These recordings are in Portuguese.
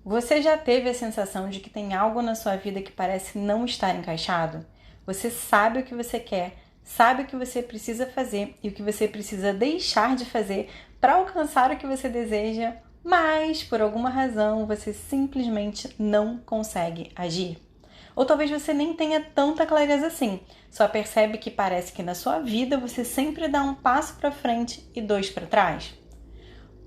Você já teve a sensação de que tem algo na sua vida que parece não estar encaixado? Você sabe o que você quer, sabe o que você precisa fazer e o que você precisa deixar de fazer para alcançar o que você deseja, mas por alguma razão você simplesmente não consegue agir. Ou talvez você nem tenha tanta clareza assim, só percebe que parece que na sua vida você sempre dá um passo para frente e dois para trás.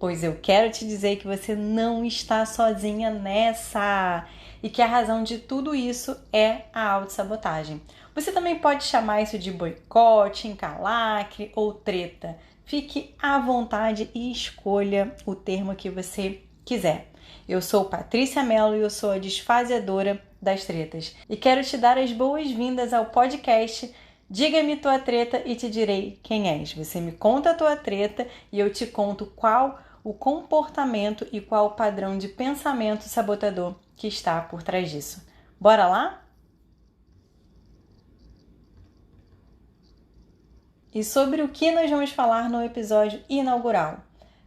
Pois eu quero te dizer que você não está sozinha nessa e que a razão de tudo isso é a autossabotagem. Você também pode chamar isso de boicote, encalacre ou treta. Fique à vontade e escolha o termo que você quiser. Eu sou Patrícia Mello e eu sou a desfazedora das tretas. E quero te dar as boas-vindas ao podcast Diga-me tua treta e te direi quem és. Você me conta a tua treta e eu te conto qual o comportamento e qual o padrão de pensamento sabotador que está por trás disso. Bora lá? E sobre o que nós vamos falar no episódio inaugural?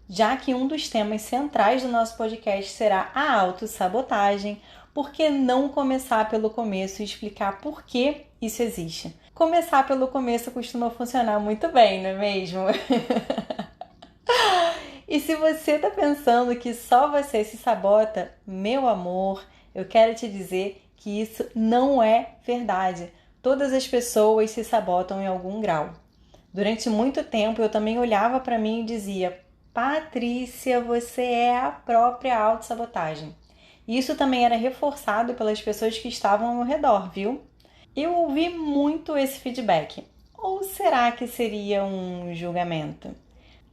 Já que um dos temas centrais do nosso podcast será a autossabotagem, por que não começar pelo começo e explicar por que isso existe? Começar pelo começo costuma funcionar muito bem, não é mesmo? E se você está pensando que só você se sabota, meu amor, eu quero te dizer que isso não é verdade. Todas as pessoas se sabotam em algum grau. Durante muito tempo eu também olhava para mim e dizia: Patrícia, você é a própria autossabotagem. E isso também era reforçado pelas pessoas que estavam ao meu redor, viu? Eu ouvi muito esse feedback. Ou será que seria um julgamento?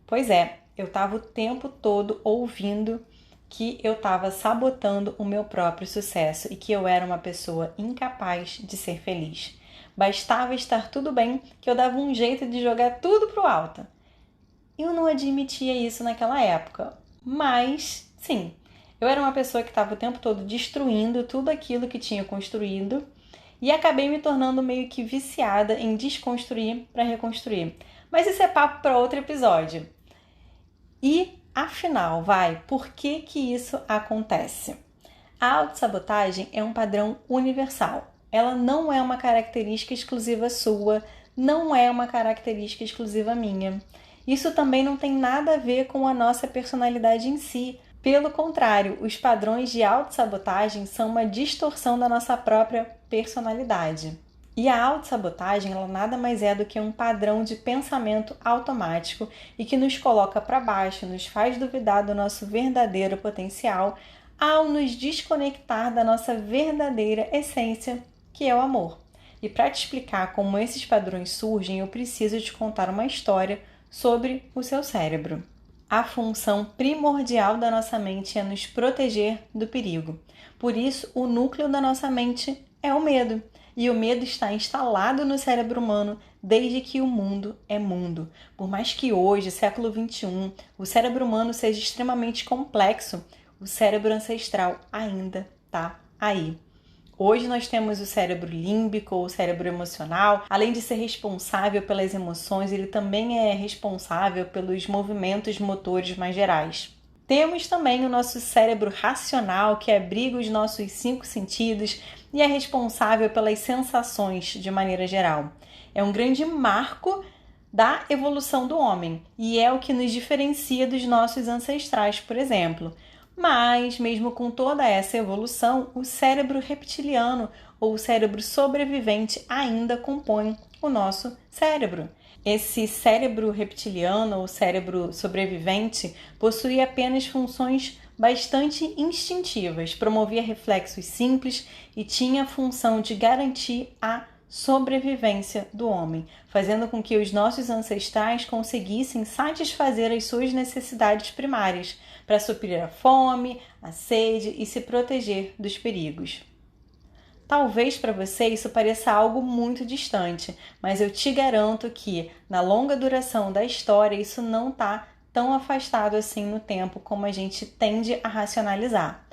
Pois é, eu estava o tempo todo ouvindo que eu estava sabotando o meu próprio sucesso e que eu era uma pessoa incapaz de ser feliz. Bastava estar tudo bem que eu dava um jeito de jogar tudo pro alto. Eu não admitia isso naquela época, mas sim, eu era uma pessoa que estava o tempo todo destruindo tudo aquilo que tinha construído e acabei me tornando meio que viciada em desconstruir para reconstruir. Mas isso é papo para outro episódio. E, afinal, por que que isso acontece? A autossabotagem é um padrão universal. Ela não é uma característica exclusiva sua, não é uma característica exclusiva minha. Isso também não tem nada a ver com a nossa personalidade em si. Pelo contrário, os padrões de autossabotagem são uma distorção da nossa própria personalidade. E a autossabotagem, ela nada mais é do que um padrão de pensamento automático e que nos coloca para baixo, nos faz duvidar do nosso verdadeiro potencial ao nos desconectar da nossa verdadeira essência, que é o amor. E para te explicar como esses padrões surgem, eu preciso te contar uma história sobre o seu cérebro. A função primordial da nossa mente é nos proteger do perigo. Por isso, o núcleo da nossa mente é o medo. E o medo está instalado no cérebro humano desde que o mundo é mundo. Por mais que hoje, século XXI, o cérebro humano seja extremamente complexo, o cérebro ancestral ainda está aí. Hoje nós temos o cérebro límbico, ou cérebro emocional. Além de ser responsável pelas emoções, ele também é responsável pelos movimentos motores mais gerais. Temos também o nosso cérebro racional, que abriga os nossos 5 sentidos e é responsável pelas sensações de maneira geral. É um grande marco da evolução do homem e é o que nos diferencia dos nossos ancestrais, por exemplo. Mas, mesmo com toda essa evolução, o cérebro reptiliano ou o cérebro sobrevivente ainda compõe o nosso cérebro. Esse cérebro reptiliano ou cérebro sobrevivente possui apenas funções bastante instintivas, promovia reflexos simples e tinha a função de garantir a sobrevivência do homem, fazendo com que os nossos ancestrais conseguissem satisfazer as suas necessidades primárias para suprir a fome, a sede e se proteger dos perigos. Talvez para você isso pareça algo muito distante, mas eu te garanto que, na longa duração da história, isso não está tão afastado assim no tempo como a gente tende a racionalizar.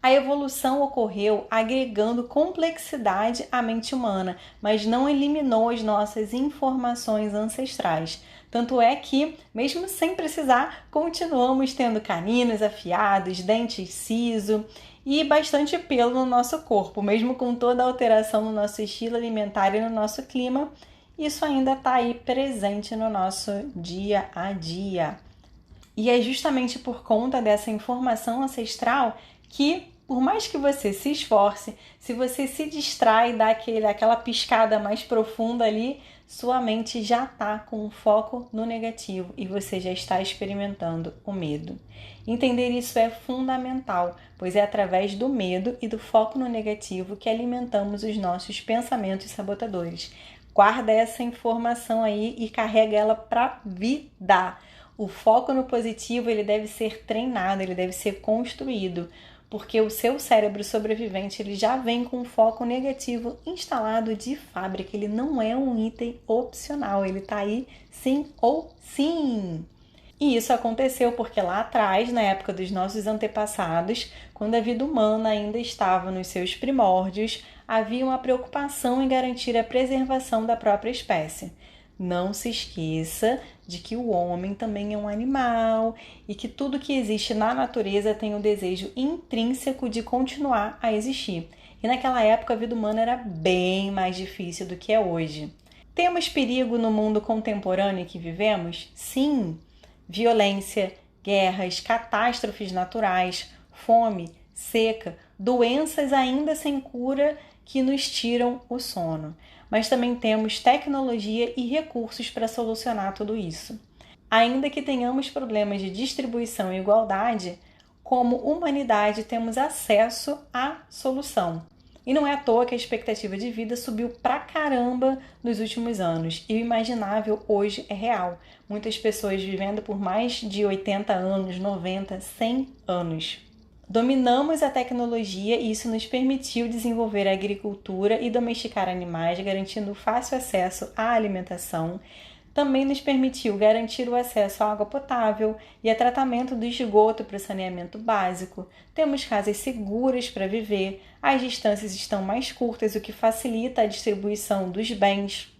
A evolução ocorreu agregando complexidade à mente humana, mas não eliminou as nossas informações ancestrais. Tanto é que, mesmo sem precisar, continuamos tendo caninos afiados, dentes siso e bastante pelo no nosso corpo, mesmo com toda a alteração no nosso estilo alimentar e no nosso clima, isso ainda está aí presente no nosso dia a dia. E é justamente por conta dessa informação ancestral que, por mais que você se esforce, se você se distrai e dá aquela piscada mais profunda ali, sua mente já está com um foco no negativo e você já está experimentando o medo. Entender isso é fundamental, pois é através do medo e do foco no negativo que alimentamos os nossos pensamentos sabotadores. Guarda essa informação aí e carrega ela para a vida. O foco no positivo ele deve ser treinado, ele deve ser construído, porque o seu cérebro sobrevivente ele já vem com um foco negativo instalado de fábrica, ele não é um item opcional, ele está aí sim ou sim. E isso aconteceu porque lá atrás, na época dos nossos antepassados, quando a vida humana ainda estava nos seus primórdios, havia uma preocupação em garantir a preservação da própria espécie. Não se esqueça de que o homem também é um animal e que tudo que existe na natureza tem o desejo intrínseco de continuar a existir. E naquela época a vida humana era bem mais difícil do que é hoje. Temos perigo no mundo contemporâneo que vivemos? Sim! Violência, guerras, catástrofes naturais, fome, seca, doenças ainda sem cura que nos tiram o sono. Mas também temos tecnologia e recursos para solucionar tudo isso. Ainda que tenhamos problemas de distribuição e igualdade, como humanidade temos acesso à solução. E não é à toa que a expectativa de vida subiu pra caramba nos últimos anos. E o imaginável hoje é real. Muitas pessoas vivendo por mais de 80 anos, 90, 100 anos. Dominamos a tecnologia e isso nos permitiu desenvolver a agricultura e domesticar animais, garantindo fácil acesso à alimentação. Também nos permitiu garantir o acesso à água potável e a tratamento do esgoto para o saneamento básico. Temos casas seguras para viver, as distâncias estão mais curtas, o que facilita a distribuição dos bens.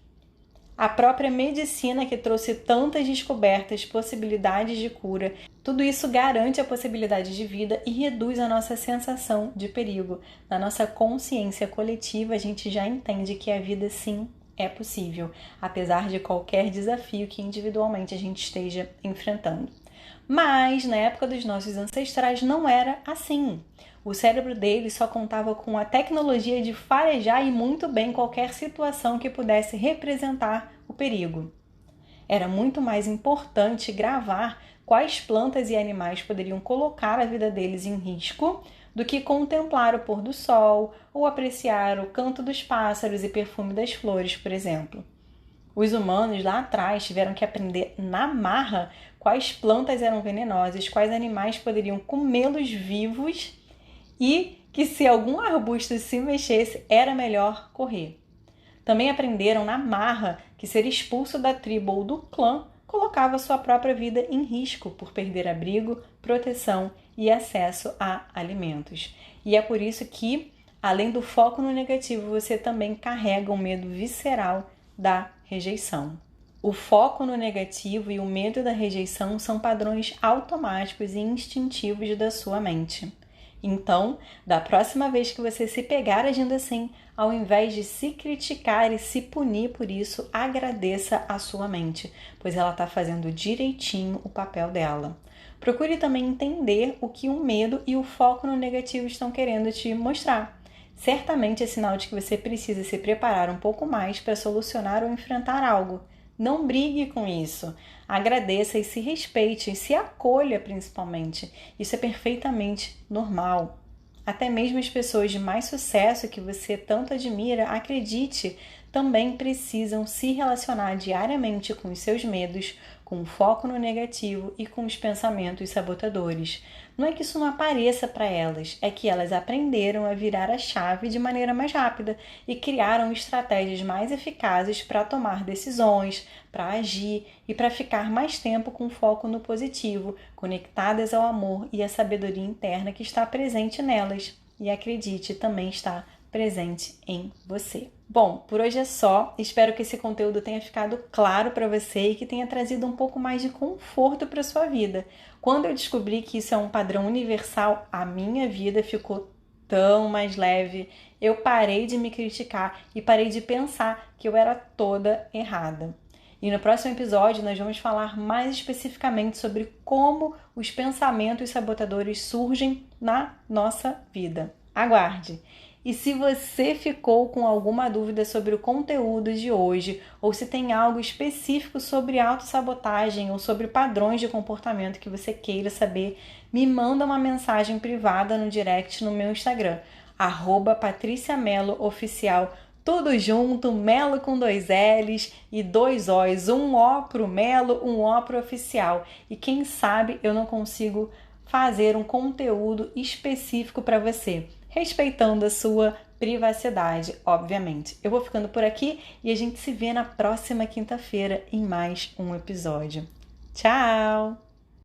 A própria medicina que trouxe tantas descobertas, possibilidades de cura, tudo isso garante a possibilidade de vida e reduz a nossa sensação de perigo. Na nossa consciência coletiva, a gente já entende que a vida sim é possível, apesar de qualquer desafio que individualmente a gente esteja enfrentando. Mas na época dos nossos ancestrais não era assim. O cérebro deles só contava com a tecnologia de farejar e muito bem qualquer situação que pudesse representar o perigo. Era muito mais importante gravar quais plantas e animais poderiam colocar a vida deles em risco do que contemplar o pôr do sol ou apreciar o canto dos pássaros e perfume das flores, por exemplo. Os humanos lá atrás tiveram que aprender na marra quais plantas eram venenosas, quais animais poderiam comê-los vivos e que se algum arbusto se mexesse era melhor correr. Também aprenderam na marra que ser expulso da tribo ou do clã colocava sua própria vida em risco por perder abrigo, proteção e acesso a alimentos. E é por isso que, além do foco no negativo, você também carrega um medo visceral da rejeição. O foco no negativo e o medo da rejeição são padrões automáticos e instintivos da sua mente. Então, da próxima vez que você se pegar agindo assim, ao invés de se criticar e se punir por isso, agradeça a sua mente, pois ela está fazendo direitinho o papel dela. Procure também entender o que o medo e o foco no negativo estão querendo te mostrar. Certamente é sinal de que você precisa se preparar um pouco mais para solucionar ou enfrentar algo. Não brigue com isso. Agradeça e se respeite e se acolha principalmente. Isso é perfeitamente normal. Até mesmo as pessoas de mais sucesso que você tanto admira, acredite, também precisam se relacionar diariamente com os seus medos, com o foco no negativo e com os pensamentos sabotadores. Não é que isso não apareça para elas, é que elas aprenderam a virar a chave de maneira mais rápida e criaram estratégias mais eficazes para tomar decisões, para agir e para ficar mais tempo com foco no positivo, conectadas ao amor e à sabedoria interna que está presente nelas. E acredite, também está presente em você. Bom, por hoje é só. Espero que esse conteúdo tenha ficado claro para você e que tenha trazido um pouco mais de conforto para sua vida. Quando eu descobri que isso é um padrão universal, a minha vida ficou tão mais leve. Eu parei de me criticar e parei de pensar que eu era toda errada. E no próximo episódio nós vamos falar mais especificamente sobre como os pensamentos sabotadores surgem na nossa vida. Aguarde! E se você ficou com alguma dúvida sobre o conteúdo de hoje, ou se tem algo específico sobre autossabotagem ou sobre padrões de comportamento que você queira saber, me manda uma mensagem privada no direct no meu Instagram, @patriciamelooficial, tudo junto, Melo com 2 L's e 2 O's, um O pro Melo, um O pro Oficial. E quem sabe eu não consigo fazer um conteúdo específico para você, respeitando a sua privacidade, obviamente. Eu vou ficando por aqui e a gente se vê na próxima quinta-feira em mais um episódio. Tchau!